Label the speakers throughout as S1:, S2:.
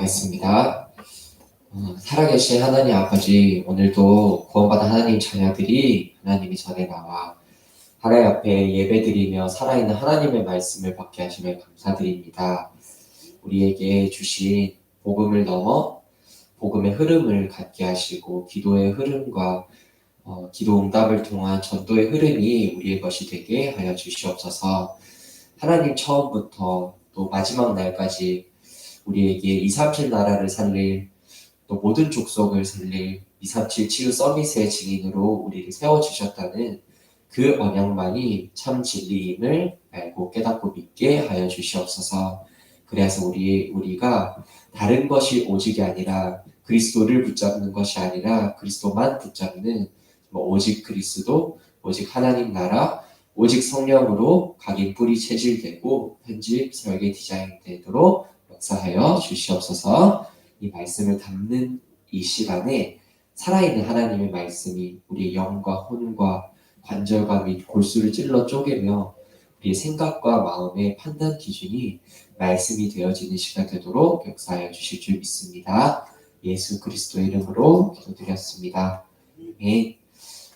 S1: 기도하겠습니다. 살아계신 하나님 아버지, 오늘도 구원받은 하나님 자녀들이 하나님의 전에 나와 하나님 앞에 예배드리며 살아있는 하나님의 말씀을 받게 하심에 감사드립니다. 우리에게 주신 복음을 넘어 복음의 흐름을 갖게 하시고 기도의 흐름과 기도 응답을 통한 전도의 흐름이 우리의 것이 되게 하여 주시옵소서. 하나님 처음부터 또 마지막 날까지 우리에게 237 나라를 살릴 또 모든 족속을 살릴 237 치유 서밋의 증인으로 우리를 세워주셨다는 그 언약만이 참 진리임을 알고 깨닫고 믿게 하여 주시옵소서. 그래서 우리가 다른 것이 오직이 아니라 그리스도를 붙잡는 것이 아니라 그리스도만 붙잡는 오직 그리스도, 오직 하나님 나라, 오직 성령으로 각인 뿌리 체질되고 편집, 설계, 디자인되도록 역사하여 주시옵소서. 이 말씀을 담는 이 시간에 살아있는 하나님의 말씀이 우리의 영과 혼과 관절과 및 골수를 찔러 쪼개며 우리의 생각과 마음의 판단 기준이 말씀이 되어지는 시간 되도록 역사하여 주실 줄 믿습니다. 예수 그리스도의 이름으로 기도드렸습니다. 아멘.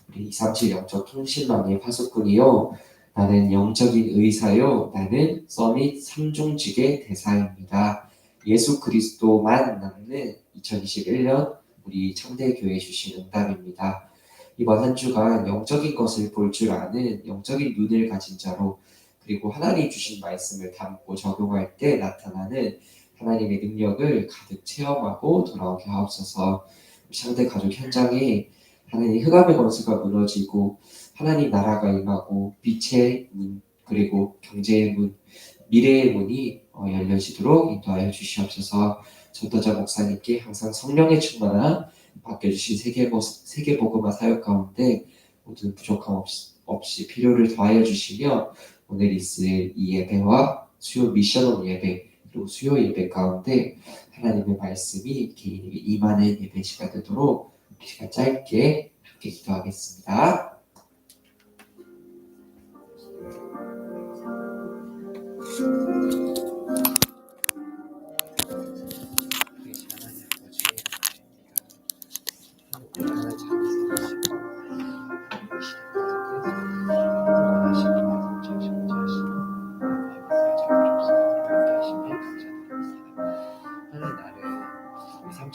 S1: 우리 237 영적 통신망의 파수꾼이요. 나는 영적인 의사요. 나는 서밋 3중직의 대사입니다. 예수 그리스도만 남는 2021년 우리 창대교회 주신 응답입니다. 이번 한 주간 영적인 것을 볼 줄 아는 영적인 눈을 가진 자로 그리고 하나님 주신 말씀을 담고 적용할 때 나타나는 하나님의 능력을 가득 체험하고 돌아오게 하옵소서. 상대 가족 현장에 하나님 흑암의 권세가 무너지고 하나님 나라가 임하고 빛의 문 그리고 경제의 문 미래의 문이 열려지도록 인도하여 주시옵소서. 전도자 목사님께 항상 성령의 충만함 맡겨주신 세계복음화 사역 가운데 모든 부족함 없이 필요를 더하여 주시며 오늘 있을 이 예배와 수요 미션홈 예배 그리고 수요 예배 가운데 하나님의 말씀이 개인에게 임하는 예배 시간 되도록 우리 시간 짧게 함께 기도하겠습니다.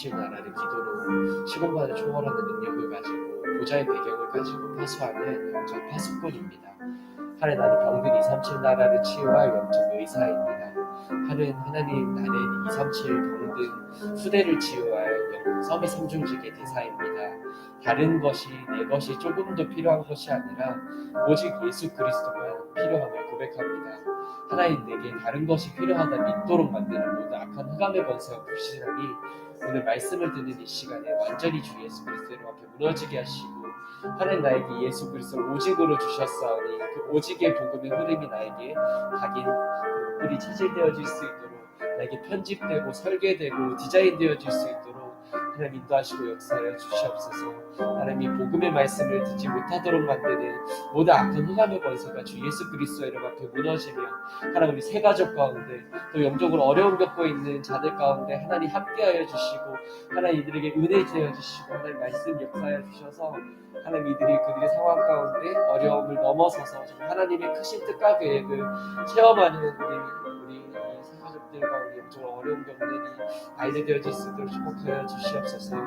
S1: 나라를 기도로 시공간을 초월하는 능력을 가지고 보좌의 배경을 가지고 파수하는 영적 파수꾼입니다. 하늘 나는 병든 237 나라를 치유할 영적 의사입니다. 하나님 나는 237 병든 후대를 치유할 서밋 3중직의 대사입니다. 다른 것이 내 것이 조금도 필요한 것이 아니라 오직 예수 그리스도만 필요함을 고백합니다. 하나님 내게 다른 것이 필요하다 믿도록 만드는 모든 악한 흑암의 권세와 불신앙이 오늘 말씀을 듣는 이 시간에 완전히 주 예수 그리스도를 앞에 무너지게 하시고 하나님 나에게 예수 그리스도를 오직으로 주셨사오니 그 오직의 복음의 흐름이 나에게 각인 뿌리 체질되어질 수 있도록 나에게 편집되고 설계되고 디자인되어질 수 있도록 하나님 인도하시고 역사하여 주시옵소서. 하나님 복음의 말씀을 듣지 못하도록 만드는 모든 악한 흑암의 권세가 주 예수 그리스도의 이름 앞에 무너지며 하나님 우리 세 가족 가운데 또 영적으로 어려움 겪고 있는 자들 가운데 하나님 함께하여 주시고 하나님 이들에게 은혜 되어 주시고 하나님 말씀 역사하여 주셔서 하나님 그들의 상황 가운데 어려움을 넘어서서 하나님의 크신 뜻과 계획을 체험하는 우리 가족들과 우리 영적으로 어려움 겪는 아이들 되어질 수 있도록 축복하여 주시옵소서.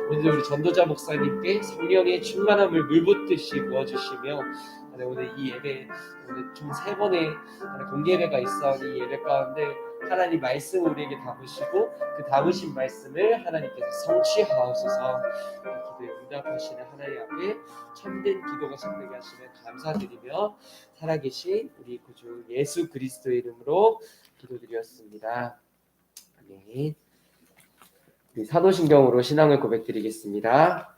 S1: 오늘 우리 전도자 목사님께 성령의 충만함을 물붓듯이 부어주시며 오늘 이 예배 오늘 총 3번의 공개 예배가 있어오니 이 예배 가운데 하나님 말씀 우리에게 담으시고 그 담으신 말씀을 하나님께서 성취하옵소서. 기도에 응답하시는 하나님 앞에 참된 기도가 참되게 하시면 감사드리며 살아계신 우리 구주 예수 그리스도의 이름으로 기도드렸습니다. 아멘. 우리 사도신경으로 신앙을 고백드리겠습니다.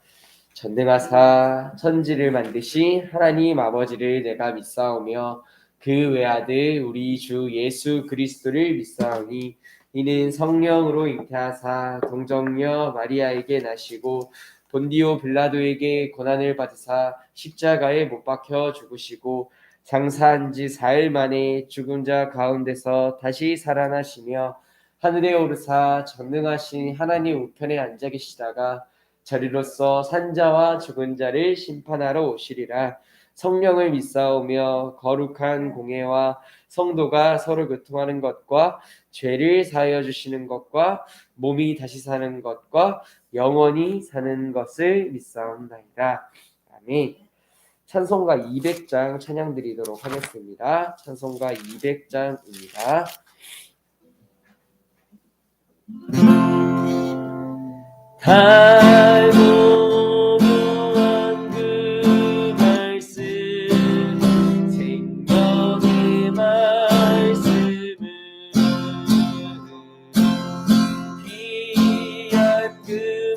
S1: 전능하사 천지를 만드신 하나님 아버지를 내가 믿사오며 그 외아들 우리 주 예수 그리스도를 믿사오니 이는 성령으로 잉태하사 동정녀 마리아에게 나시고 본디오 빌라도에게 고난을 받으사 십자가에 못 박혀 죽으시고 장사한 지 4일 만에 죽은 자 가운데서 다시 살아나시며 하늘에 오르사 전능하신 하나님 우편에 앉아 계시다가 저리로서 산자와 죽은 자를 심판하러 오시리라. 성령을 믿사오며 거룩한 공예와 성도가 서로 교통하는 것과 죄를 사하여 주시는 것과 몸이 다시 사는 것과 영원히 사는 것을 믿사옵나이다. 아멘. 찬송가 200장 찬양 드리도록 하겠습니다. 찬송가 200장입니다. 달고 무한 그 말씀 생명의 말씀은 귀한 그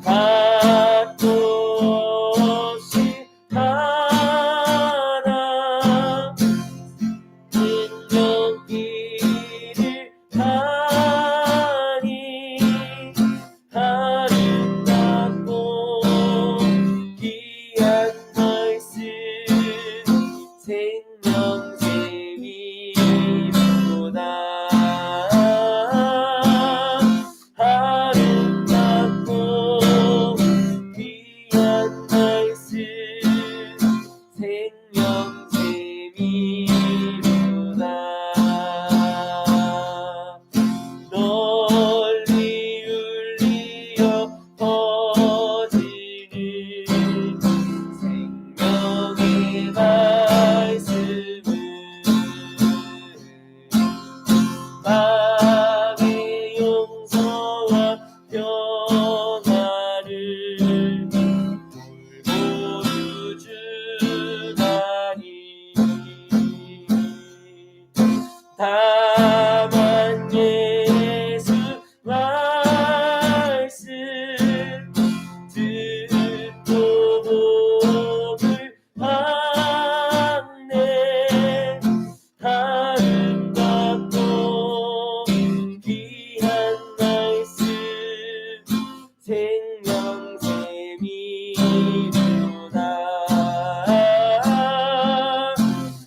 S2: 값도 없이 하나 인정기를 하니 아름답고 귀한 말씀 생명샘이로다 아름답고 귀한 말씀 생명샘이로다 널리 울리어 퍼지는 생명의 말씀은 마음의 용서와 평안을 골고루 주나니 다만 예수 말씀 듣고 복을 받네 아름답고 귀한 말씀 생명샘이로다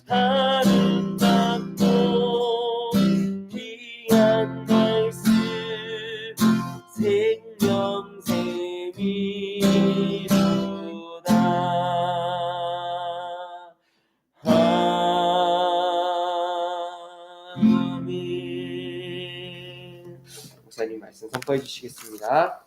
S2: 아름답고 귀한 말씀 생명샘이로다 아멘. 목사님 말씀 선포해 주시겠습니다.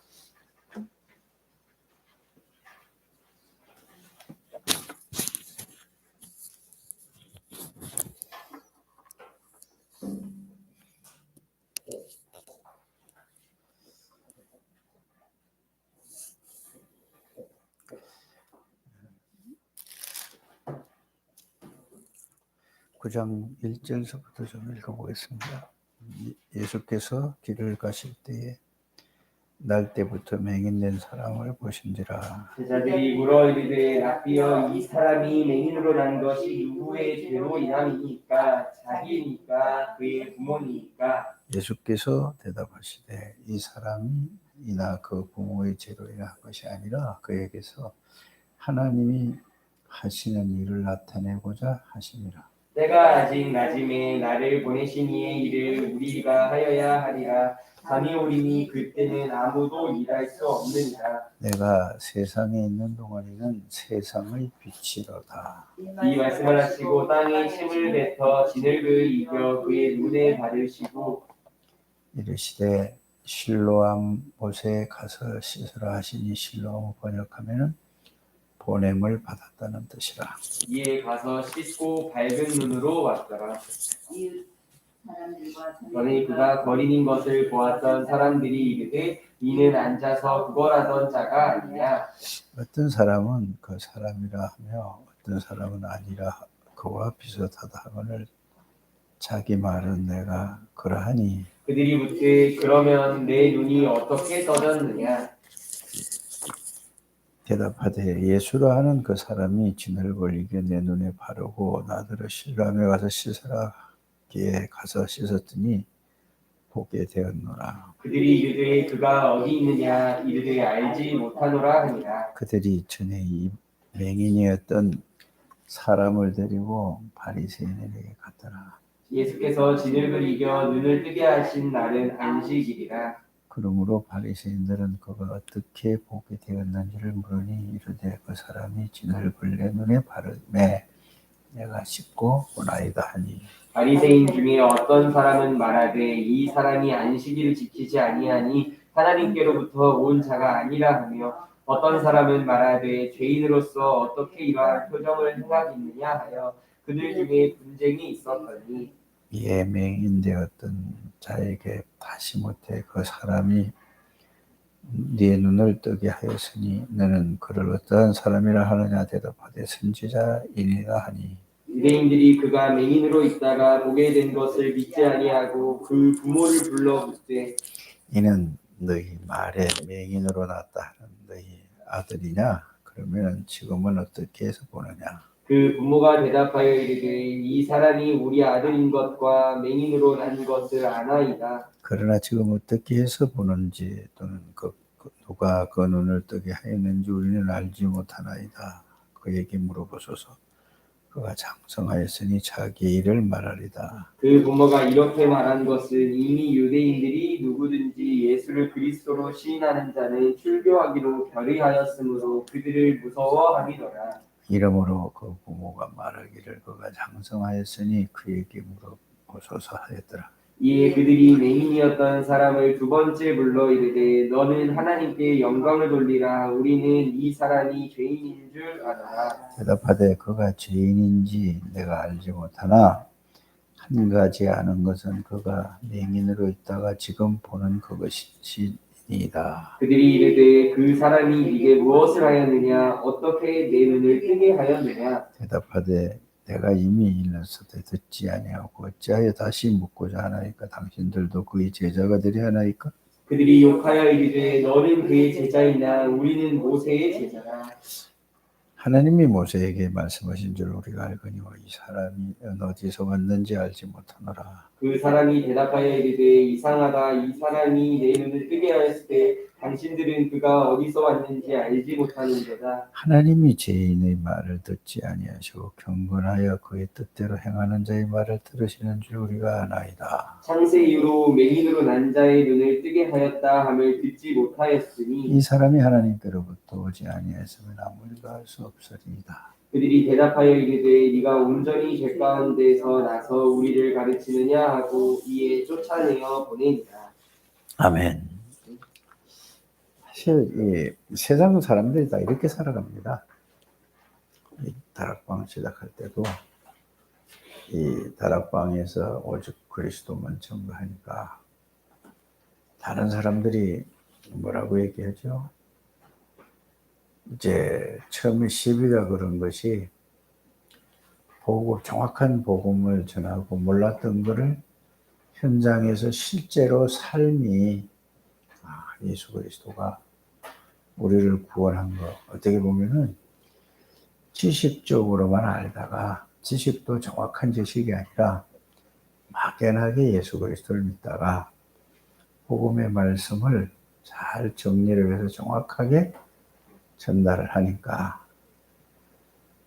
S3: 구장 1절서부터 좀 읽어보겠습니다. 예수께서 길을 가실 때에 날 때부터 맹인된 사람을 보신지라.
S2: 제자들이 물어 이르되 랍비여 이 사람이 맹인으로 난 것이 누구의 죄로 인함이니까 자기니까 그의 부모니까
S3: 예수께서 대답하시되 이 사람이 이나 그 부모의 죄로 인한 것이 아니라 그에게서 하나님이 하시는 일을 나타내고자 하심이라.
S2: 때가 아직 낮음에 나를 보내신 이의 일을 우리가 하여야 하리라. 밤이 오리니 그때는 아무도 일할 수 없느니라.
S3: 내가 세상에 있는 동안에는 세상의 빛이로다.
S2: 이 말씀을 하시고 땅에 침을 뱉어 진흙을 이겨 그의 눈에 바르시고
S3: 이르시되 실로암 못에 가서 씻으라 하시니 실로암 번역하면은 보냄을 받았다는 뜻이라.
S2: 이에 가서 씻고 밝은 눈으로 왔더라. 너는 그가 거린인 것을 보았던 사람들이 이르되 이는 앉아서 구걸하던 자가 아니냐.
S3: 어떤 사람은 그 사람이라 하며 어떤 사람은 아니라 그와 비슷하다 하거늘 자기 말은 내가 그러하니.
S2: 그들이 묻되 그러면 내 눈이 어떻게 떠졌느냐.
S3: 대답하되 예수라 하는 그 사람이 진흙을 이겨 내 눈에 바르고 나더러 실로암에 가서 씻으라 기에 가서 씻었더니 보게 되었노라.
S2: 그들이 이르되 그가 어디 있느냐 이르되 알지 못하노라 하니라.
S3: 그들이 전에 이 맹인이었던 사람을 데리고 바리새인에게 갔더라.
S2: 예수께서 진흙을 이겨 눈을 뜨게 하신 날은 안식일이라.
S3: 그러므로 바리새인들은 그가 어떻게 보게 되었는지를 물으니 이르되 그 사람이 진흙을 내 눈에 바르매 내가 씻고 보나이다 하니.
S2: 바리새인 중에 어떤 사람은 말하되 이 사람이 안식일을 지키지 아니하니 하나님께로부터 온 자가 아니라 하며 어떤 사람은 말하되 죄인으로서 어떻게 이러한 표정을 행하겠느냐 하여 그들 중에 분쟁이 있었더니
S3: 이에 맹인되었던 자에게 다시 못해 그 사람이 네 눈을 뜨게 하였으니 너는 그를 어떠한 사람이라 하느냐 대답하되 선지자이니라 하니.
S2: 유대인들이 그가 맹인으로 있다가 보게 된 것을 믿지 아니하고 그 부모를 불러 묻되
S3: 이는 너희 말에 맹인으로 났다 하는 너희 아들이냐? 그러면 지금은 어떻게 해서 보느냐?
S2: 그 부모가 대답하여 이르되 이 사람이 우리 아들인 것과 맹인으로 난 것을 아나이다.
S3: 그러나 지금 어떻게 해서 보는지 또는 누가 그 눈을 뜨게 하였는지 우리는 알지 못하나이다. 그에게 물어보소서. 그가 장성하였으니 자기 일을 말하리다.
S2: 그 부모가 이렇게 말한 것은 이미 유대인들이 누구든지 예수를 그리스도로 시인하는 자는 출교하기로 결의하였으므로 그들을 무서워함이더라.
S3: 이러므로 그 부모가 말하기를 그가 장성하였으니 그에게 물어보소서 하였더라.
S2: 이에 그들이 맹인이었던 사람을 두 번째 불러 이르되 너는 하나님께 영광을 돌리라. 우리는 이 사람이 죄인인 줄 아노라.
S3: 대답하되 그가 죄인인지 내가 알지 못하나 한 가지 아는 것은 그가 맹인으로 있다가 지금 보는 그것이니이다.
S2: 그들이 이르되 그 사람이 네게 무엇을 하였느냐 어떻게 내 눈을 뜨게 하였느냐.
S3: 대답하되 내가 이미 일렀으되 듣지 아니하고 어찌하여 다시 묻고자 하나이까? 당신들도 그의 제자가 되려 하나이까?
S2: 그들이 욕하여 이르되 너는 그의 제자이나 우리는 모세의 제자라.
S3: 하나님이 모세에게 말씀하신 줄 우리가 알거니와 이 사람이 어디서 왔는지 알지 못하노라.
S2: 그 사람이 대답하여 이르되 이상하다. 이 사람이 내 눈을 뜨게 하였을 때 당신들은 그가 어디서 왔는지 알지 못하는도다.
S3: 하나님이 죄인의 말을 듣지 아니하시고 경건하여 그의 뜻대로 행하는 자의 말을 들으시는 줄 우리가 아나이다.
S2: 창세 이후로 맹인으로 난 자의 눈을 뜨게 하였다 함을 듣지 못하였으니
S3: 이 사람이 하나님께로부터 오지 아니하였으면 아무 일도 할 수 없으리이다.
S2: 그들이 대답하여 이르되 네가 온전히 죄 가운데서 나서 우리를 가르치느냐 하고 이에 쫓아내어 보내니라.
S3: 아멘. 사실 이 세상 사람들이 다 이렇게 살아갑니다. 이 다락방 시작할 때도 이 다락방에서 오직 그리스도만 전부하니까 다른 사람들이 뭐라고 얘기하죠? 이제 처음에 시비가 그런 것이 정확한 복음을 전하고 몰랐던 것을 현장에서 실제로 삶이 예수 그리스도가 우리를 구원한 거 어떻게 보면은 지식적으로만 알다가 지식도 정확한 지식이 아니라 막연하게 예수 그리스도를 믿다가 복음의 말씀을 잘 정리를 해서 정확하게 전달을 하니까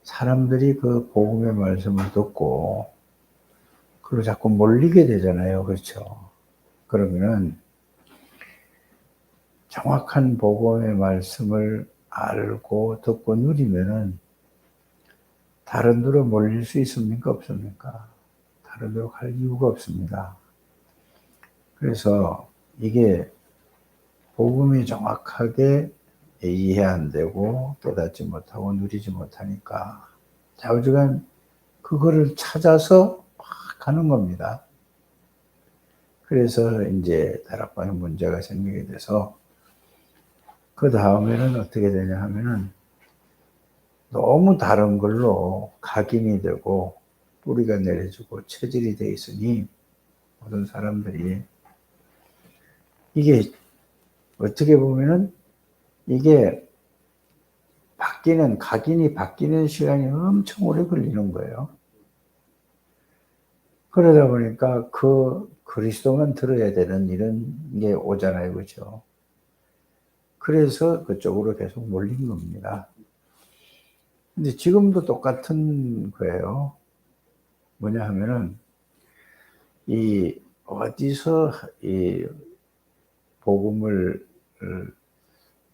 S3: 사람들이 그 복음의 말씀을 듣고 그리고 자꾸 몰리게 되잖아요. 그렇죠? 그러면은 정확한 복음의 말씀을 알고 듣고 누리면은 다른 데로 몰릴 수 있습니까? 없습니까? 다른 데로 갈 이유가 없습니다. 그래서 이게 복음이 정확하게 이해 안 되고 깨닫지 못하고 누리지 못하니까 좌우지간 그거를 찾아서 막 가는 겁니다. 그래서 이제 다락방에 문제가 생기게 돼서 그 다음에는 어떻게 되냐 하면은 너무 다른 걸로 각인이 되고 뿌리가 내려지고 체질이 돼 있으니 모든 사람들이 이게 어떻게 보면은 이게 각인이 바뀌는 시간이 엄청 오래 걸리는 거예요. 그러다 보니까 그 그리스도만 들어야 되는 이런 게 오잖아요. 그죠? 그래서 그쪽으로 계속 몰린 겁니다. 근데 지금도 똑같은 거예요. 뭐냐 하면은, 어디서 복음을,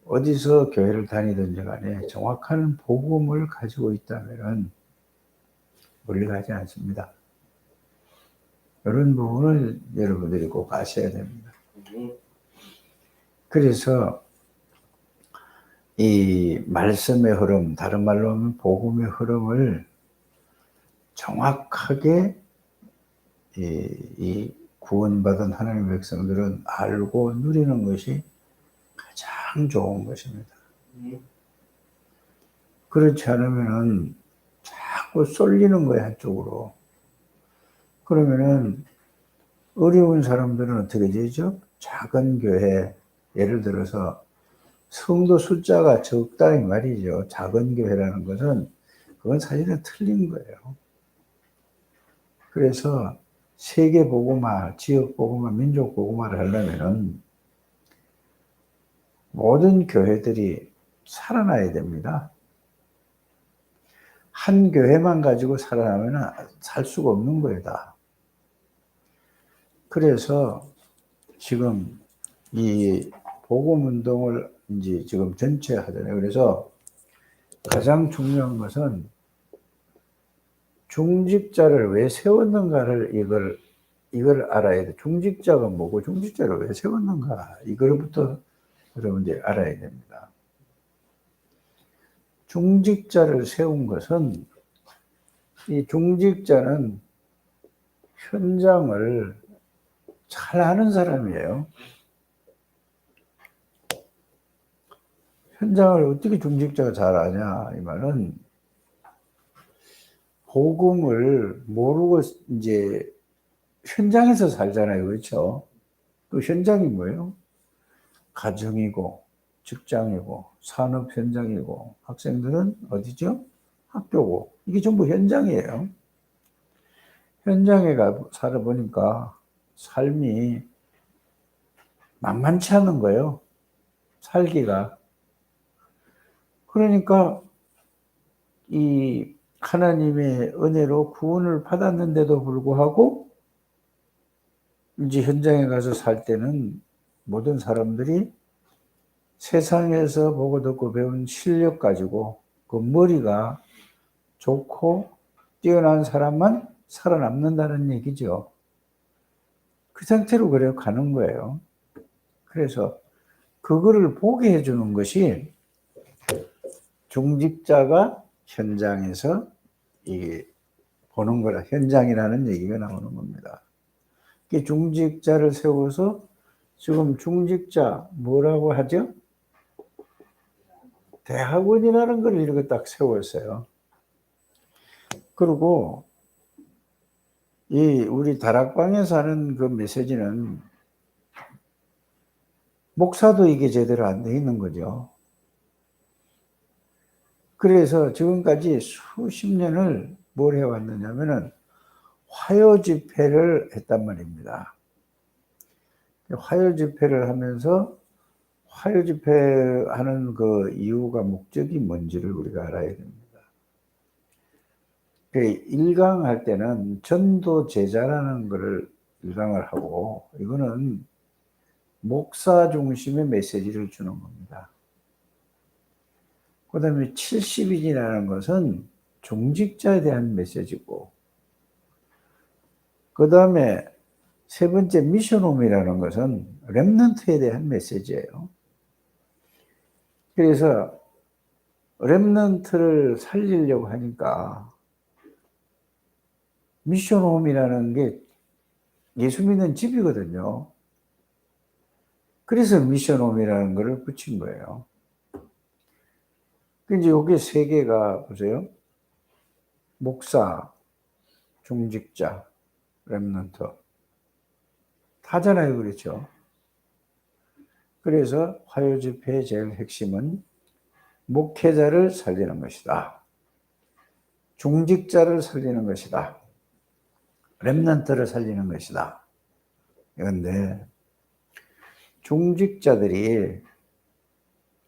S3: 어디서 교회를 다니든지 간에 정확한 복음을 가지고 있다면은 멀리 가지 않습니다. 이런 부분을 여러분들이 꼭 아셔야 됩니다. 그래서 이 말씀의 흐름, 다른 말로 하면 복음의 흐름을 정확하게 이 구원받은 하나님의 백성들은 알고 누리는 것이 가장 좋은 것입니다. 그렇지 않으면은 자꾸 쏠리는 거야, 한쪽으로. 그러면은 어려운 사람들은 어떻게 되죠? 작은 교회, 예를 들어서 성도 숫자가 적다이 말이죠. 작은 교회라는 것은 그건 사실은 틀린 거예요. 그래서 세계 복음화, 지역 복음화, 민족 복음화를 하려면은 모든 교회들이 살아나야 됩니다. 한 교회만 가지고 살아나면 살 수가 없는 거예요, 다. 그래서 지금 이 복음 운동을 이제 지금 전체 하잖아요. 그래서 가장 중요한 것은 중직자를 왜 세웠는가를 이걸 알아야 돼. 중직자가 뭐고 중직자를 왜 세웠는가 이걸부터 여러분들이 알아야 됩니다. 중직자를 세운 것은 이 중직자는 현장을 잘 아는 사람이에요. 현장을 어떻게 중직자가 잘 아냐 이 말은 복음을 모르고 이제 현장에서 살잖아요. 그렇죠? 그 현장이 뭐예요? 가정이고 직장이고 산업 현장이고 학생들은 어디죠? 학교고 이게 전부 현장이에요. 현장에 가 살아보니까 삶이 만만치 않은 거예요. 살기가. 그러니까 이 하나님의 은혜로 구원을 받았는데도 불구하고 이제 현장에 가서 살 때는 모든 사람들이 세상에서 보고 듣고 배운 실력 가지고 그 머리가 좋고 뛰어난 사람만 살아남는다는 얘기죠. 그 상태로 그래 가는 거예요. 그래서 그거를 보게 해주는 것이 중직자가 현장에서 이 보는 거라 현장이라는 얘기가 나오는 겁니다. 중직자를 세워서 지금 중직자 뭐라고 하죠? 대학원이라는 걸 이렇게 딱 세웠어요. 그리고 이 우리 다락방에서 하는 그 메시지는 목사도 이게 제대로 안 돼 있는 거죠. 그래서 지금까지 수십 년을 뭘 해왔느냐면은 화요 집회를 했단 말입니다. 화요 집회를 하면서 화요 집회하는 그 이유가 목적이 뭔지를 우리가 알아야 됩니다. 일강할 때는 전도 제자라는 것을 일강을 하고 이거는 목사 중심의 메시지를 주는 겁니다. 그 다음에 70인이라는 것은 중직자에 대한 메시지고 그 다음에 세 번째 미션홈이라는 것은 렘넌트에 대한 메시지예요. 그래서 렘넌트를 살리려고 하니까 미션홈이라는 게 예수 믿는 집이거든요. 그래서 미션홈이라는 것을 붙인 거예요. 이제 여기 세 개가 보세요. 목사, 중직자, 렘넌트. 다잖아요. 그렇죠? 그래서 화요 집회의 제일 핵심은 목회자를 살리는 것이다. 중직자를 살리는 것이다. 렘넌트를 살리는 것이다. 그런데 중직자들이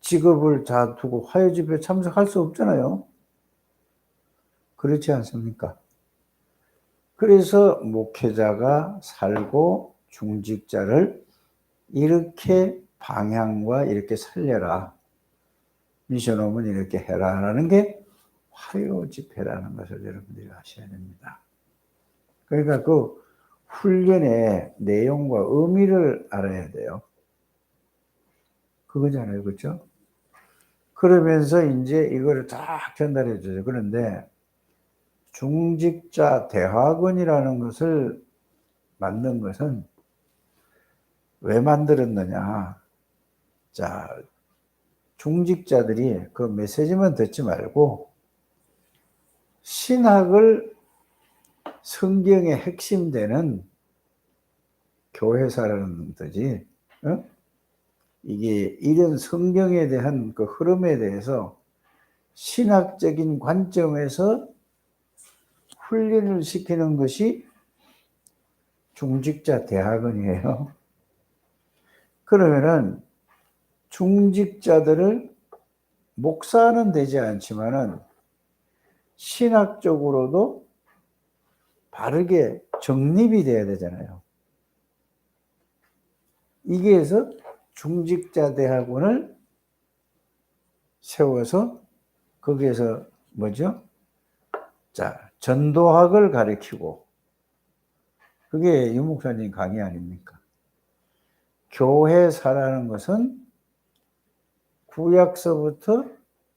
S3: 직업을 다 두고 화요 집회에 참석할 수 없잖아요. 그렇지 않습니까? 그래서 목회자가 살고 중직자를 이렇게 방향과 이렇게 살려라. 미션홈은 이렇게 해라. 라는 게 화요 집회라는 것을 여러분들이 아셔야 됩니다. 그러니까 그 훈련의 내용과 의미를 알아야 돼요. 그거잖아요. 그렇죠? 그러면서 이제 이거를 딱 전달해 줘요. 그런데 중직자 대학원이라는 것을 만든 것은 왜 만들었느냐? 자, 중직자들이 그 메시지만 듣지 말고 신학을 성경의 핵심 되는 교회사라는 뜻이 이게 이런 성경에 대한 그 흐름에 대해서 신학적인 관점에서 훈련을 시키는 것이 중직자 대학원이에요. 그러면은 중직자들을 목사는 되지 않지만은 신학적으로도 바르게 정립이 돼야 되잖아요. 이게서 중직자 대학원을 세워서 거기에서 뭐죠? 자, 전도학을 가르치고, 그게 유 목사님 강의 아닙니까? 교회사라는 것은 구약서부터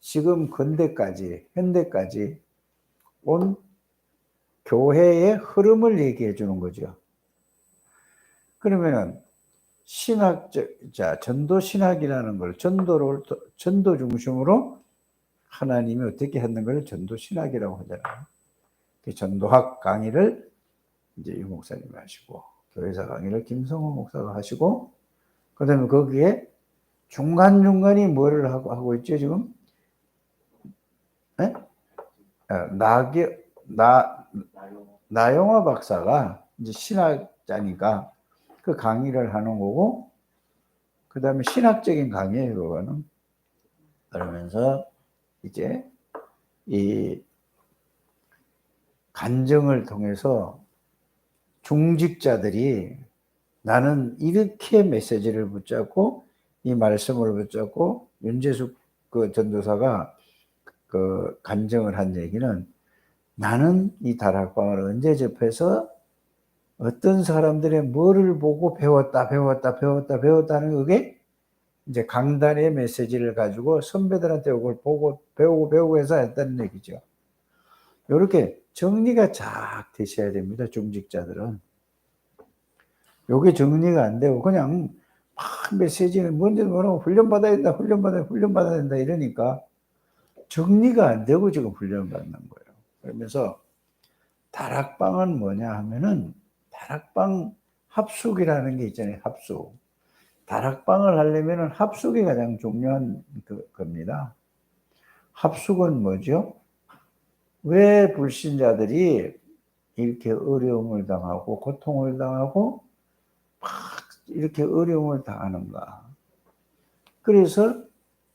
S3: 지금 근대까지, 현대까지 온 교회의 흐름을 얘기해 주는 거죠. 그러면은 전도 신학이라는 걸 전도 중심으로 하나님이 어떻게 하는 걸 전도 신학이라고 하잖아요. 그 전도학 강의를 이제 유 목사님이 하시고, 교회사 강의를 김성호 목사가 하시고, 그 다음에 거기에 중간중간이 뭐를 하고 있죠, 지금? 네? 나영화 박사가 이제 신학자니까 그 강의를 하는 거고, 그 다음에 신학적인 강의예요, 그거는. 그러면서 이제 이 간증을 통해서 중직자들이 나는 이렇게 메시지를 붙잡고 이 말씀을 붙잡고, 윤재숙 그 전도사가 그 간증을 한 얘기는, 나는 이 다락방을 언제 접해서 어떤 사람들의 뭐를 보고 배웠다는 그게 이제 강단의 메시지를 가지고 선배들한테 이걸 보고 배우고 해서 했다는 얘기죠. 이렇게 정리가 쫙 되셔야 됩니다, 중직자들은. 요게 정리가 안 되고 그냥 막 메시지는 뭔지 모르고 훈련받아야 된다 이러니까 정리가 안 되고 지금 훈련받는 거예요. 그러면서 다락방은 뭐냐 하면은, 다락방 합숙이라는 게 있잖아요. 합숙. 다락방을 하려면은 합숙이 가장 중요한 겁니다. 합숙은 뭐죠? 왜 불신자들이 이렇게 어려움을 당하고 고통을 당하고 막 이렇게 어려움을 당하는가? 그래서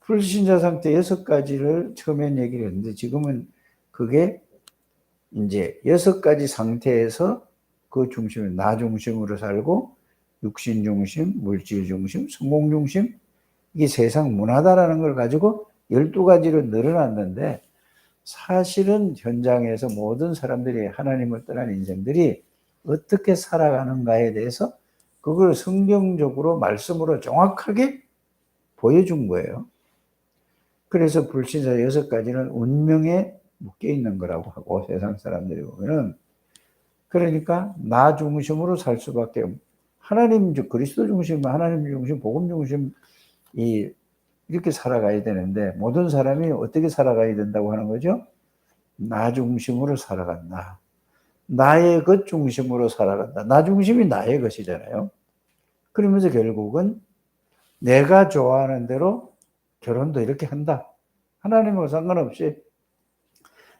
S3: 불신자 상태 6가지를 처음엔 얘기를 했는데, 지금은 그게 이제 6가지 상태에서 그 중심을 나 중심으로 살고, 육신 중심, 물질 중심, 성공 중심, 이게 세상 문화다라는 걸 가지고 12가지로 늘어났는데, 사실은 현장에서 모든 사람들이, 하나님을 떠난 인생들이 어떻게 살아가는가에 대해서 그걸 성경적으로 말씀으로 정확하게 보여준 거예요. 그래서 불신자 6가지는 운명에 묶여 있는 거라고 하고, 세상 사람들이 보면은, 그러니까 나 중심으로 살 수밖에, 하나님 그리스도 중심, 하나님 중심, 복음 중심 이렇게 살아가야 되는데, 모든 사람이 어떻게 살아가야 된다고 하는 거죠? 나 중심으로 살아간다. 나의 것 중심으로 살아간다. 나 중심이 나의 것이잖아요. 그러면서 결국은 내가 좋아하는 대로 결혼도 이렇게 한다. 하나님하고 상관없이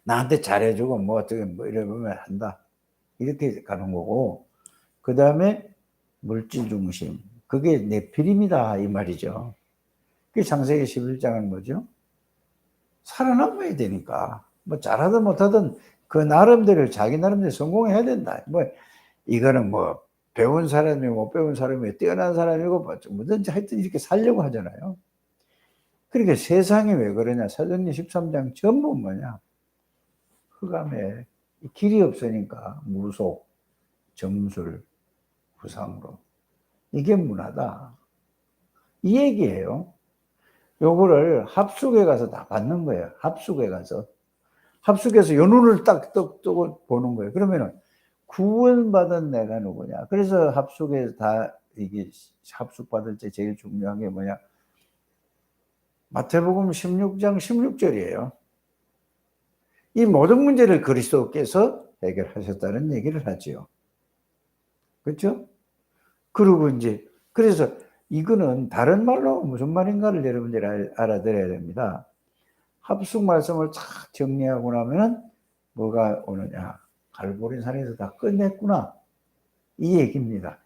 S3: 나한테 잘해주고 뭐 어떻게 뭐 이러면 한다. 이렇게 가는 거고, 그 다음에 물질 중심. 그게 네피림이다 이 말이죠. 그 창세기 11장은 뭐죠? 살아남아야 되니까. 뭐 잘하든 못하든 그 나름대로 자기 나름대로 성공해야 된다. 뭐 이거는 뭐 배운 사람이 못 배운 사람이 뛰어난 사람이고 뭐든지 하여튼 이렇게 살려고 하잖아요. 그러니까 세상이 왜 그러냐? 사도행전 13장 전부 뭐냐? 흑암에 길이 없으니까 무속, 점술, 구상으로. 이게 문화다. 이 얘기예요. 요거를 합숙에 가서 다 받는 거예요. 합숙에 가서. 합숙에서 요 눈을 딱 뜨고 보는 거예요. 그러면은 구원받은 내가 누구냐? 그래서 합숙에 다 이게 합숙받을 때 제일 중요한 게 뭐냐? 마태복음 16장 16절이에요. 이 모든 문제를 그리스도께서 해결하셨다는 얘기를 하지요. 그렇죠? 그리고 이제 그래서 이거는 다른 말로 무슨 말인가를 여러분들이 알아들어야 됩니다. 합숙 말씀을 쫙 정리하고 나면 뭐가 오느냐? 갈보리산에서 다 끝냈구나. 이 얘기입니다.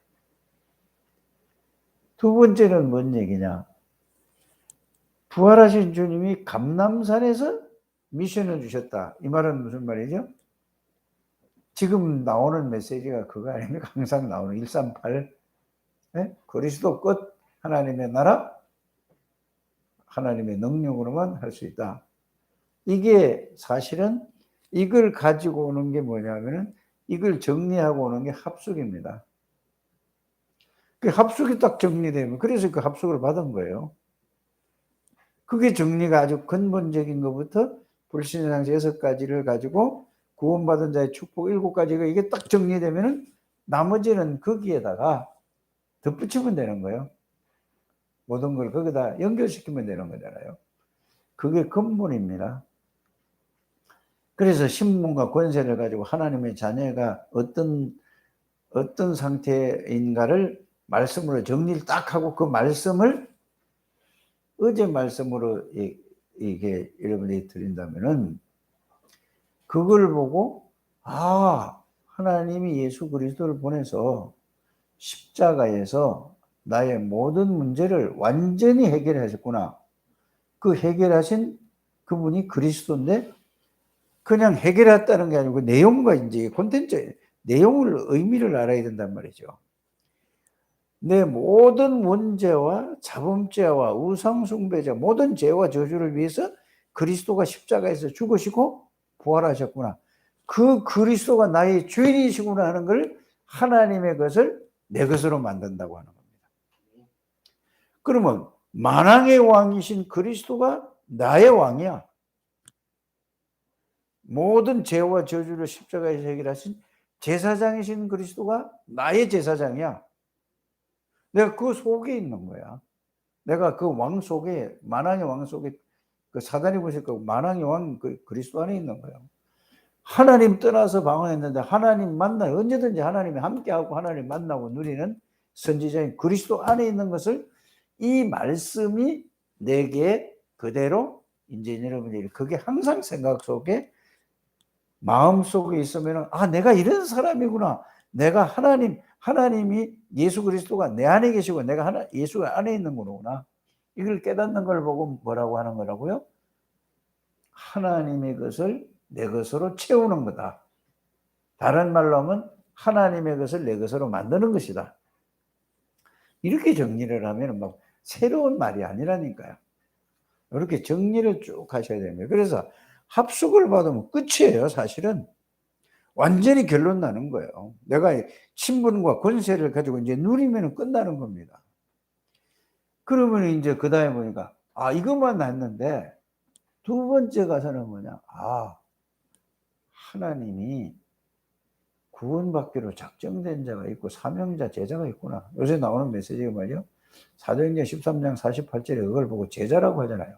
S3: 두 번째는 뭔 얘기냐? 부활하신 주님이 감람산에서 미션을 주셨다. 이 말은 무슨 말이죠? 지금 나오는 메시지가 그거 아닙니까? 항상 나오는 138. 네? 그리스도 끝, 하나님의 나라, 하나님의 능력으로만 할 수 있다. 이게 사실은 이걸 가지고 오는 게 뭐냐면은 이걸 정리하고 오는 게 합숙입니다. 그 합숙이 딱 정리되면 그래서 그 합숙을 받은 거예요. 그게 정리가 아주 근본적인 것부터 불신앙 6가지를 가지고 구원받은 자의 축복 7가지가 이게 딱 정리되면은 나머지는 거기에다가 덧붙이면 되는 거예요. 모든 걸 거기다 연결시키면 되는 거잖아요. 그게 근본입니다. 그래서 신분과 권세를 가지고 하나님의 자녀가 어떤 상태인가를 말씀으로 정리를 딱 하고 그 말씀을 어제 말씀으로 이게 여러분들이 드린다면은 그걸 보고 하나님이 예수 그리스도를 보내서 십자가에서 나의 모든 문제를 완전히 해결하셨구나. 그 해결하신 그분이 그리스도인데 그냥 해결했다는 게 아니고 내용과 이제 콘텐츠 내용을 의미를 알아야 된단 말이죠. 내 모든 문제와 자범죄와 우상숭배자 모든 죄와 저주를 위해서 그리스도가 십자가에서 죽으시고 부활하셨구나. 그 그리스도가 나의 죄인이시구나 하는 걸 하나님의 것을 내 것으로 만든다고 하는 겁니다. 그러면 만왕의 왕이신 그리스도가 나의 왕이야. 모든 죄와 저주를 십자가에서 해결하신 제사장이신 그리스도가 나의 제사장이야. 내가 그 속에 있는 거야. 내가 그 왕 속에, 만왕의 왕 속에, 그 사단이 보실 거고, 만왕의 왕 그 그리스도 안에 있는 거예요. 하나님 떠나서 방황했는데, 하나님 언제든지 하나님이 함께하고 하나님 만나고 누리는 선지자인 그리스도 안에 있는 것을 이 말씀이 내게 그대로, 이제 여러분들이 그게 항상 생각 속에, 마음 속에 있으면, 내가 이런 사람이구나. 내가 하나님이 예수 그리스도가 내 안에 계시고 내가 예수 안에 있는 거구나. 이걸 깨닫는 걸 보고 뭐라고 하는 거라고요? 하나님의 것을 내 것으로 채우는 거다. 다른 말로 하면 하나님의 것을 내 것으로 만드는 것이다. 이렇게 정리를 하면 막 새로운 말이 아니라니까요. 이렇게 정리를 쭉 하셔야 됩니다. 그래서 합숙을 받으면 끝이에요, 사실은. 완전히 결론 나는 거예요. 내가 신분과 권세를 가지고 이제 누리면 끝나는 겁니다. 그러면 이제 그 다음에 보니까, 이것만 났는데, 두 번째 가서는 뭐냐? 하나님이 구원받기로 작정된 자가 있고, 사명자, 제자가 있구나. 요새 나오는 메시지가 말이요. 사도행전 13장 48절에 그걸 보고 제자라고 하잖아요.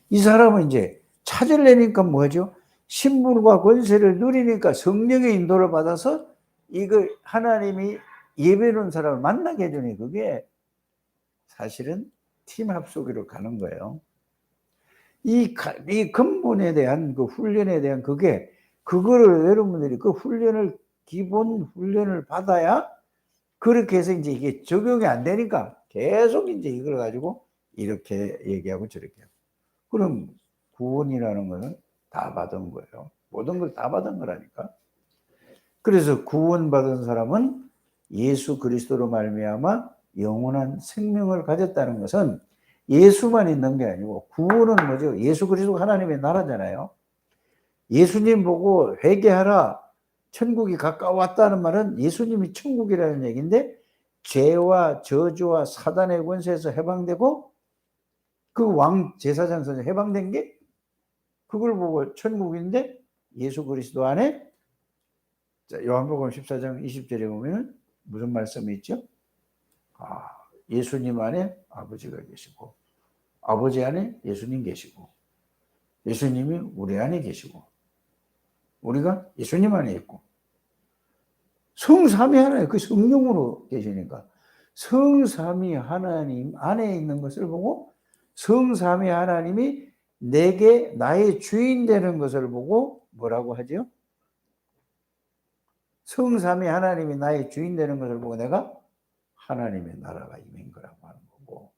S3: 이 사람은 이제 찾으려니까 뭐죠? 신분과 권세를 누리니까 성령의 인도를 받아서 이걸 하나님이 예배하는 사람을 만나게 해주니 그게 사실은 팀 합숙으로 가는 거예요. 이 근본에 대한 그 훈련에 대한 그거를 여러분들이 그 기본 훈련을 받아야 그렇게 해서 이제 이게 적용이 안 되니까 계속 이제 이걸 가지고 이렇게 얘기하고 저렇게 하고. 그럼 구원이라는 거는 다 받은 거예요. 모든 걸 다 받은 거라니까. 그래서 구원받은 사람은 예수 그리스도로 말미암아 영원한 생명을 가졌다는 것은 예수만 있는 게 아니고 구원은 뭐죠? 예수 그리스도가 하나님의 나라잖아요. 예수님 보고 회개하라. 천국이 가까웠다는 말은 예수님이 천국이라는 얘기인데 죄와 저주와 사단의 권세에서 해방되고 그 왕 제사장에서 해방된 게 그걸 보고 천국인데 예수 그리스도 안에 요한복음 14장 20절에 보면 무슨 말씀이 있죠? 예수님 안에 아버지가 계시고 아버지 안에 예수님 계시고 예수님이 우리 안에 계시고 우리가 예수님 안에 있고 성삼위 하나에 그 성령으로 계시니까 성삼위 하나님 안에 있는 것을 보고 성삼위 하나님이 내게 나의 주인 되는 것을 보고 뭐라고 하죠? 성삼위 하나님이 나의 주인 되는 것을 보고 내가 하나님의 나라가 임한 거라고 하는 거고,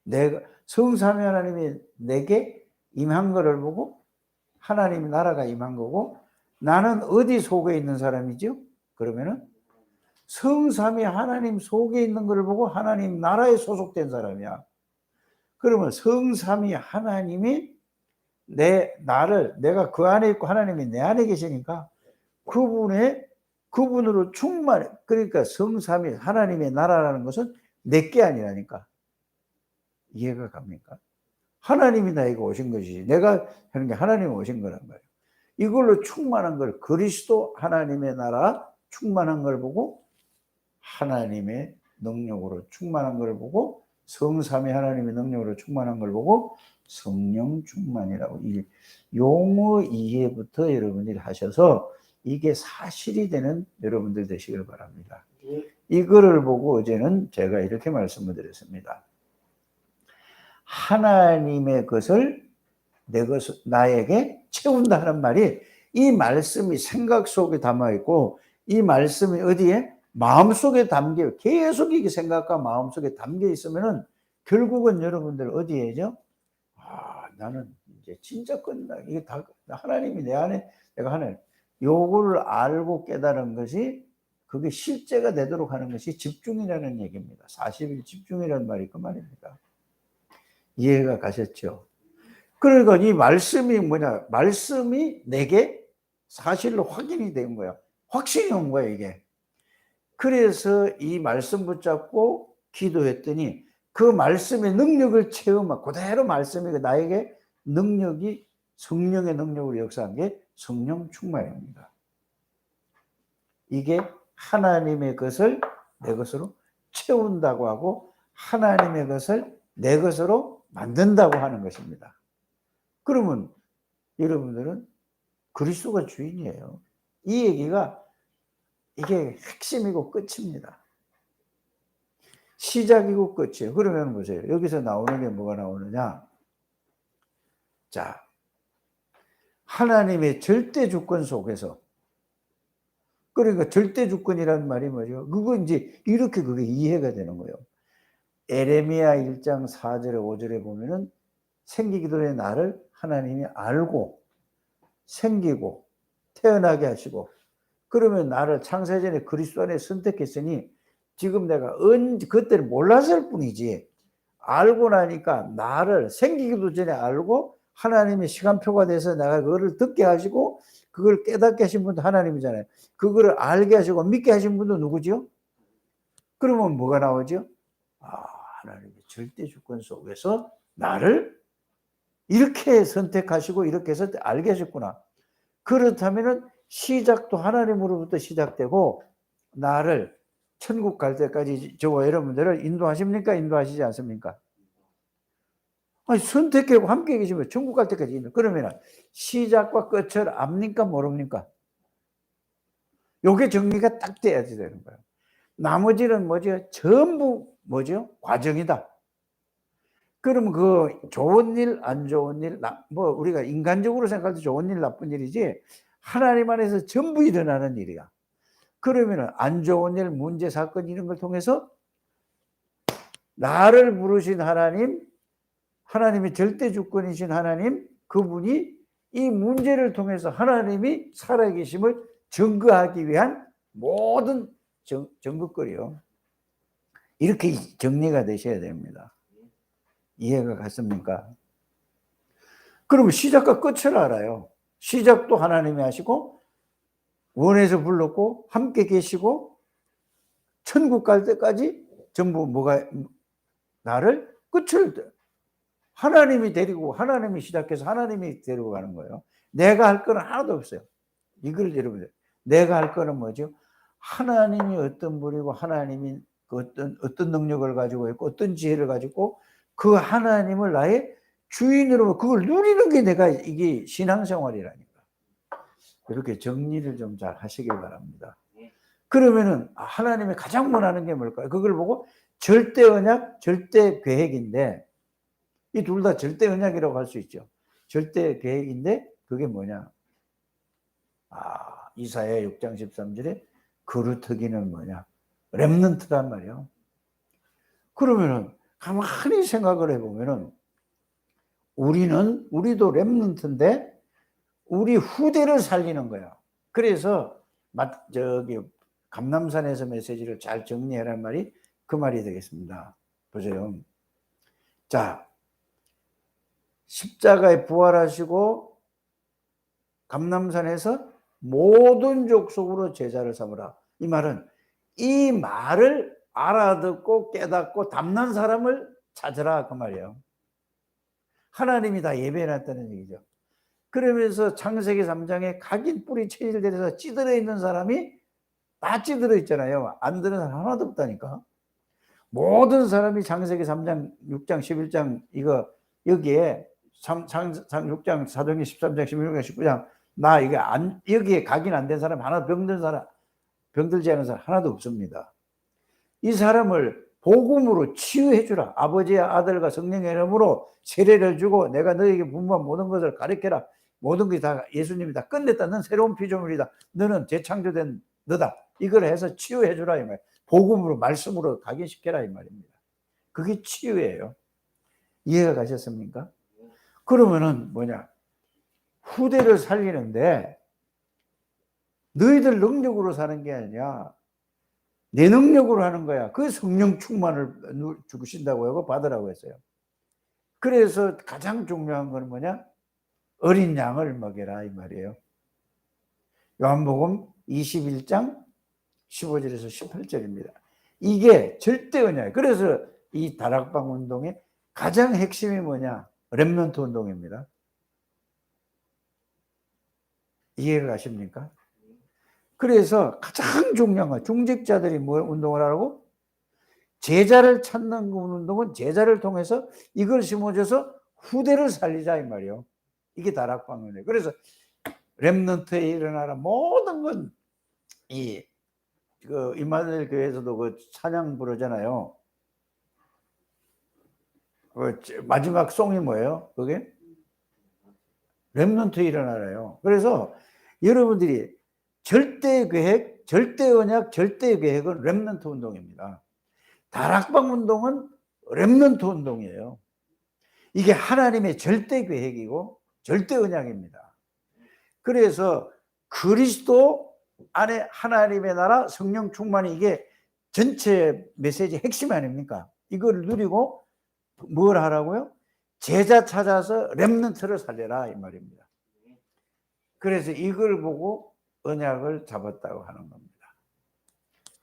S3: 내가 성삼위 하나님이 내게 임한 것을 보고 하나님의 나라가 임한 거고, 나는 어디 속에 있는 사람이죠? 그러면은 성삼위 하나님 속에 있는 것을 보고 하나님 나라에 소속된 사람이야. 그러면 성삼위 하나님이 내가 그 안에 있고 하나님이 내 안에 계시니까 그분으로 충만, 그러니까 성삼위 하나님의 나라라는 것은 내게 아니라니까. 이해가 갑니까? 하나님이 나에게 오신 것이지 내가 하는 게 하나님이 오신 거란 말이에요. 이걸로 충만한 걸, 그리스도 하나님의 나라 충만한 걸 보고 하나님의 능력으로 충만한 걸 보고 성삼위 하나님의 능력으로 충만한 걸 보고 성령 충만이라고, 이 용어 이해부터 여러분들이 하셔서 이게 사실이 되는 여러분들 되시길 바랍니다. 이거를 보고 어제는 제가 이렇게 말씀을 드렸습니다. 하나님의 것을 나에게 채운다는 말이, 이 말씀이 생각 속에 담아 있고 이 말씀이 어디에? 마음속에 담겨, 계속 이게 생각과 마음속에 담겨 있으면은 결국은 여러분들 어디에죠? 나는 이제 진짜 끝나. 이게 다 하나님이 내 안에, 내가 하나님. 요거를 알고 깨달은 것이, 그게 실제가 되도록 하는 것이 집중이라는 얘기입니다. 40일 집중이라는 말이 그 말입니다. 이해가 가셨죠? 그러니까 이 말씀이 뭐냐? 말씀이 내게 사실로 확인이 된 거야. 확신이 온 거야, 이게. 그래서 이 말씀 붙잡고 기도했더니 그 말씀의 능력을 체험하고, 그대로 말씀이 나에게 능력이, 성령의 능력으로 역사한 게 성령 충만입니다. 이게 하나님의 것을 내 것으로 채운다고 하고 하나님의 것을 내 것으로 만든다고 하는 것입니다. 그러면 여러분들은 그리스도가 주인이에요. 이 얘기가 이게 핵심이고 끝입니다. 시작이고 끝이에요. 그러면 보세요. 여기서 나오는 게 뭐가 나오느냐? 자, 하나님의 절대 주권 속에서, 그러니까 절대 주권이라는 말이 뭐죠? 그거 이제 이렇게 그게 이해가 되는 거예요. 에레미야 1장 4절에 5절에 보면은 생기기 전에 나를 하나님이 알고 생기고 태어나게 하시고, 그러면 나를 창세전에 그리스도 안에 선택했으니 지금 내가 그때는 몰랐을 뿐이지 알고 나니까 나를 생기기도 전에 알고 하나님의 시간표가 돼서 내가 그거를 듣게 하시고 그걸 깨닫게 하신 분도 하나님이잖아요. 그거를 알게 하시고 믿게 하신 분도 누구죠? 그러면 뭐가 나오죠? 하나님의 절대 주권 속에서 나를 이렇게 선택하시고 이렇게 해서 알게 하셨구나. 그렇다면은 시작도 하나님으로부터 시작되고 나를 천국 갈 때까지 저와 여러분들을 인도하십니까? 인도하시지 않습니까? 선택하고 함께 계시면 천국 갈 때까지 인도. 그러면 시작과 끝을 압니까? 모릅니까? 요게 정리가 딱 돼야지 되는 거예요. 나머지는 뭐죠? 전부 뭐죠? 과정이다. 그럼 그 좋은 일, 안 좋은 일, 뭐 우리가 인간적으로 생각할 때 좋은 일, 나쁜 일이지 하나님 안에서 전부 일어나는 일이야. 그러면은 안 좋은 일, 문제, 사건 이런 걸 통해서 나를 부르신 하나님, 하나님이 절대 주권이신 하나님, 그분이 이 문제를 통해서 하나님이 살아계심을 증거하기 위한 모든 증거거리요. 이렇게 정리가 되셔야 됩니다. 이해가 갔습니까? 그러면 시작과 끝을 알아요. 시작도 하나님이 하시고 원에서 불렀고 함께 계시고 천국 갈 때까지 전부 뭐가 나를 끝을 하나님이 데리고 하나님이 시작해서 하나님이 데리고 가는 거예요. 내가 할 거는 하나도 없어요. 이걸 여러분들 내가 할 거는 뭐죠? 하나님이 어떤 분이고 하나님이 어떤 능력을 가지고 있고 어떤 지혜를 가지고 그 하나님을 나의 주인으로 그걸 누리는 게 내가 이게 신앙생활이라니까. 이렇게 정리를 좀 잘 하시길 바랍니다. 그러면은 하나님이 가장 원하는 게 뭘까요? 그걸 보고 절대 언약, 절대 계획인데 이 둘 다 절대 언약이라고 할 수 있죠. 절대 계획인데 그게 뭐냐? 이사야 6장 13절에 거루터기는 뭐냐? 렘넌트란 말이에요. 그러면은 가만히 생각을 해보면은 우리도 렘넌트인데 우리 후대를 살리는 거야. 그래서 저기 감람산에서 메시지를 잘 정리해란 말이 그 말이 되겠습니다. 보세요. 자, 십자가에 부활하시고 감람산에서 모든 족속으로 제자를 삼으라. 이 말은 이 말을 알아듣고 깨닫고 담는 사람을 찾으라 그 말이에요. 하나님이 다 예배해놨다는 얘기죠. 그러면서 창세기 3장에 각인 뿌리 체질들에서 찌들어 있는 사람이 다 찌들어 있잖아요. 안 드는 사람 하나도 없다니까. 모든 사람이 창세기 3장, 6장, 11장 이거 여기에 6장, 사도행전 13장, 16장, 19장 나 이게 여기에 각인 안 된 사람 하나 병들지 않은 사람 하나도 없습니다. 이 사람을 복음으로 치유해 주라. 아버지의 아들과 성령의 이름으로 세례를 주고 내가 너에게 분부한 모든 것을 가르쳐라. 모든 것이 다 예수님이 다 끝냈다. 넌 새로운 피조물이다. 너는 재창조된 너다. 이걸 해서 치유해 주라 이 말. 복음으로 말씀으로 각인시켜라 이 말입니다. 그게 치유예요. 이해가 가셨습니까? 그러면은 뭐냐? 후대를 살리는데 너희들 능력으로 사는 게 아니라 내 능력으로 하는 거야. 그 성령 충만을 주신다고 하고 받으라고 했어요. 그래서 가장 중요한 건 뭐냐? 어린 양을 먹여라 이 말이에요. 요한복음 21장 15절에서 18절입니다. 이게 절대 언약이에요. 그래서 이 다락방 운동의 가장 핵심이 뭐냐? 렘넌트 운동입니다. 이해가 가십니까? 그래서 가장 중요한 건 중직자들이 뭘 운동을 하라고? 제자를 찾는 운동은 제자를 통해서 이걸 심어줘서 후대를 살리자 이 말이에요. 이게 다락방이에요. 그래서 렘넌트에 일어나라 모든 건 그 임마누엘 교회에서도 그 찬양 부르잖아요. 그 마지막 송이 뭐예요? 그게 렘넌트에 일어나라요. 그래서 여러분들이 절대 계획, 절대 언약, 절대 계획은 렘넌트 운동입니다. 다락방 운동은 렘넌트 운동이에요. 이게 하나님의 절대 계획이고 절대 언약입니다. 그래서 그리스도 안에 하나님의 나라 성령 충만이 이게 전체 메시지 핵심 아닙니까? 이걸 누리고 뭘 하라고요? 제자 찾아서 렘넌트를 살려라 이 말입니다. 그래서 이걸 보고 언약을 잡았다고 하는 겁니다.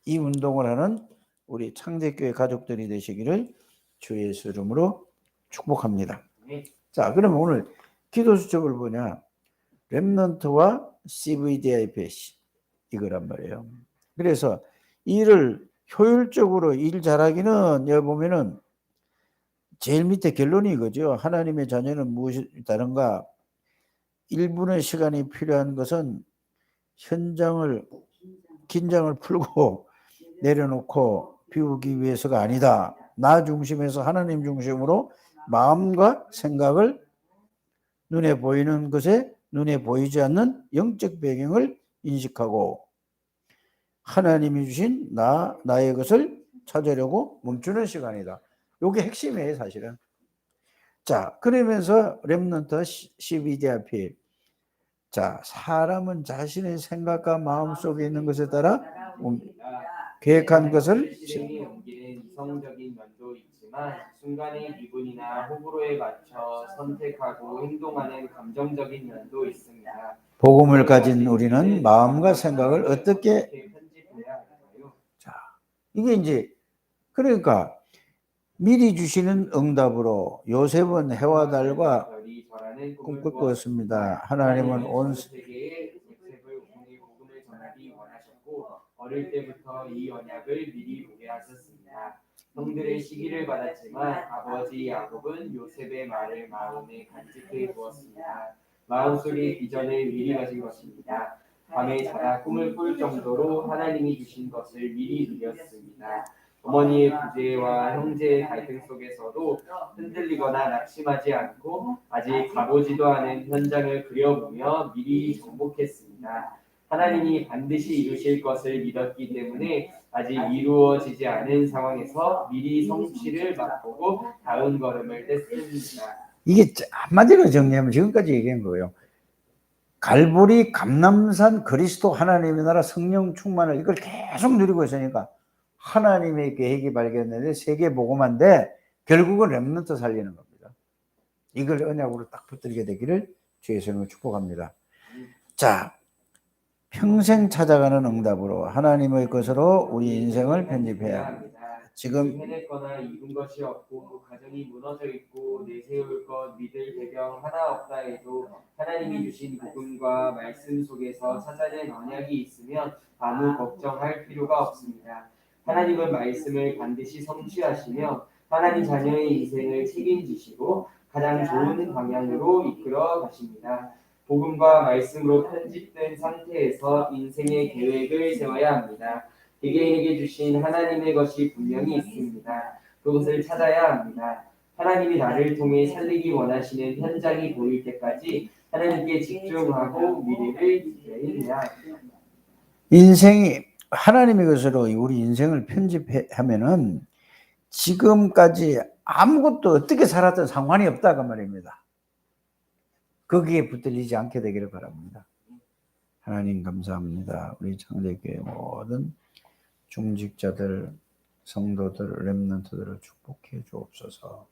S3: 이 운동을 하는 우리 창대교회 가족들이 되시기를 주 예수 이름으로 축복합니다. 자, 그러면 오늘 기도 수첩을 보냐? 렘넌트와 CVDIP 이거란 말이에요. 그래서 일을 효율적으로 일 잘하기는 여기 보면은 제일 밑에 결론이 이거죠. 하나님의 자녀는 무엇이 다른가? 1분의 시간이 필요한 것은 긴장을 풀고 내려놓고 비우기 위해서가 아니다. 나 중심에서 하나님 중심으로 마음과 생각을 눈에 보이는 것에 눈에 보이지 않는 영적 배경을 인식하고 하나님이 주신 나의 것을 찾으려고 멈추는 시간이다. 이게 핵심이에요, 사실은. 자, 그러면서 렘넌트 CVDIP. 자, 사람은 자신의 생각과 마음 속에 있는 것에 따라 계획한 것을
S2: 실행에 옮기는 이성적인 면도 있지만 순간의 기분이나 호불호에 맞춰 선택하고 행동하는 감정적인 면도 있습니다.
S3: 복음을 가진 우리는 마음과 생각을 어떻게
S2: 편집해야 할까요?
S3: 자, 이게 이제 그러니까 미리 주시는 응답으로 요셉은 해와 달과 꿈을 꾸었습니다. 하나님은 온
S2: 세계에 요셉을 오늘 복음을 전하기 원하셨고 어릴 때부터 이 언약을 미리 보게 하셨습니다. 형들의 시기를 받았지만 아버지 야곱은 요셉의 말을 마음에 간직해 두었습니다. 마음속의 비전을 미리 가진 것입니다. 밤에 자다 꿈을 꿀 정도로 하나님이 주신 것을 미리 누렸습니다. 어머니의 부재와 형제의 갈등 속에서도 흔들리거나 낙심하지 않고 아직 가보지도 않은 현장을 그려보며 미리 정복했습니다. 하나님이 반드시 이루실 것을 믿었기 때문에 아직 이루어지지 않은 상황에서 미리 성취를 맛보고 다음 걸음을 뗐습니다.
S3: 이게 한마디로 정리하면 지금까지 얘기한 거예요. 갈보리 감람산 그리스도 하나님의 나라 성령 충만을 이걸 계속 누리고 있으니까 하나님의 계획이 발견되는데 세계 복음화인데 결국은 렘넌트 살리는 겁니다. 이걸 언약으로 딱 붙들게 되기를 주의 이름으로 축복합니다. 자, 평생 찾아가는 응답으로 하나님의 것으로 우리 인생을 편집해야 합니다. 지금
S2: 해냈거나 이룬 것이 없고 가정이 무너져 있고 내세울 것 믿을 배경 하나 없다 해도 하나님이 주신 복음과 말씀 속에서 찾아낸 언약이 있으면 아무 걱정할 필요가 없습니다. 하나님은 말씀을 반드시 성취하시며 하나님 자녀의 인생을 책임지시고 가장 좋은 방향으로 이끌어 가십니다. 복음과 말씀으로 편집된 상태에서 인생의 계획을 세워야 합니다. 개개인에게 주신 하나님의 것이 분명히 있습니다. 그것을 찾아야 합니다. 하나님이 나를 통해 살리기 원하시는 현장이 보일 때까지 하나님께 집중하고 미래를 기대해야 합니다.
S3: 인생이 하나님의 것으로 우리 인생을 편집하면은 지금까지 아무것도 어떻게 살았던 상관이 없다 그 말입니다. 거기에 붙들리지 않게 되기를 바랍니다. 하나님 감사합니다. 우리 창대교회 모든 중직자들, 성도들, 렘넌트들을 축복해 주옵소서.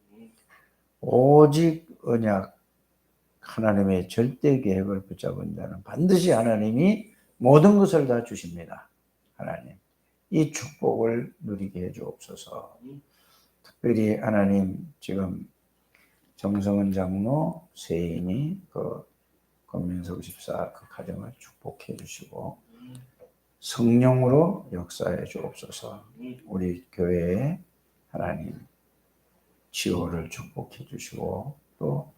S3: 오직 언약 하나님의 절대 계획을 붙잡은 자는 반드시 하나님이 모든 것을 다 주십니다. 하나님 이 축복을 누리게 해 주옵소서. 특별히 하나님 지금 정성은 장로, 세인이 권민석 집사 그 가정을 축복해 주시고 성령으로 역사해 주옵소서. 우리 교회에 하나님 지호를 축복해 주시고 또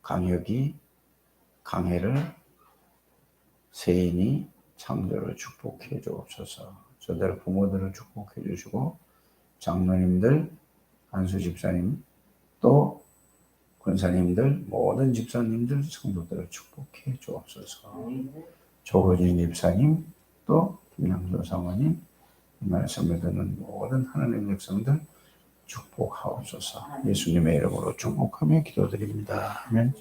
S3: 강혁이 강해를 세인이 창조를 축복해 주옵소서. 저들 부모들을 축복해 주시고 장로님들, 안수 집사님 또 권사님들 모든 집사님들 성도들을 축복해 주옵소서. 조호진 집사님 또 김양조 사모님 이 말씀을 듣는 모든 하나님 백성들 축복하옵소서. 예수님의 이름으로 축복하며 기도드립니다. 아멘.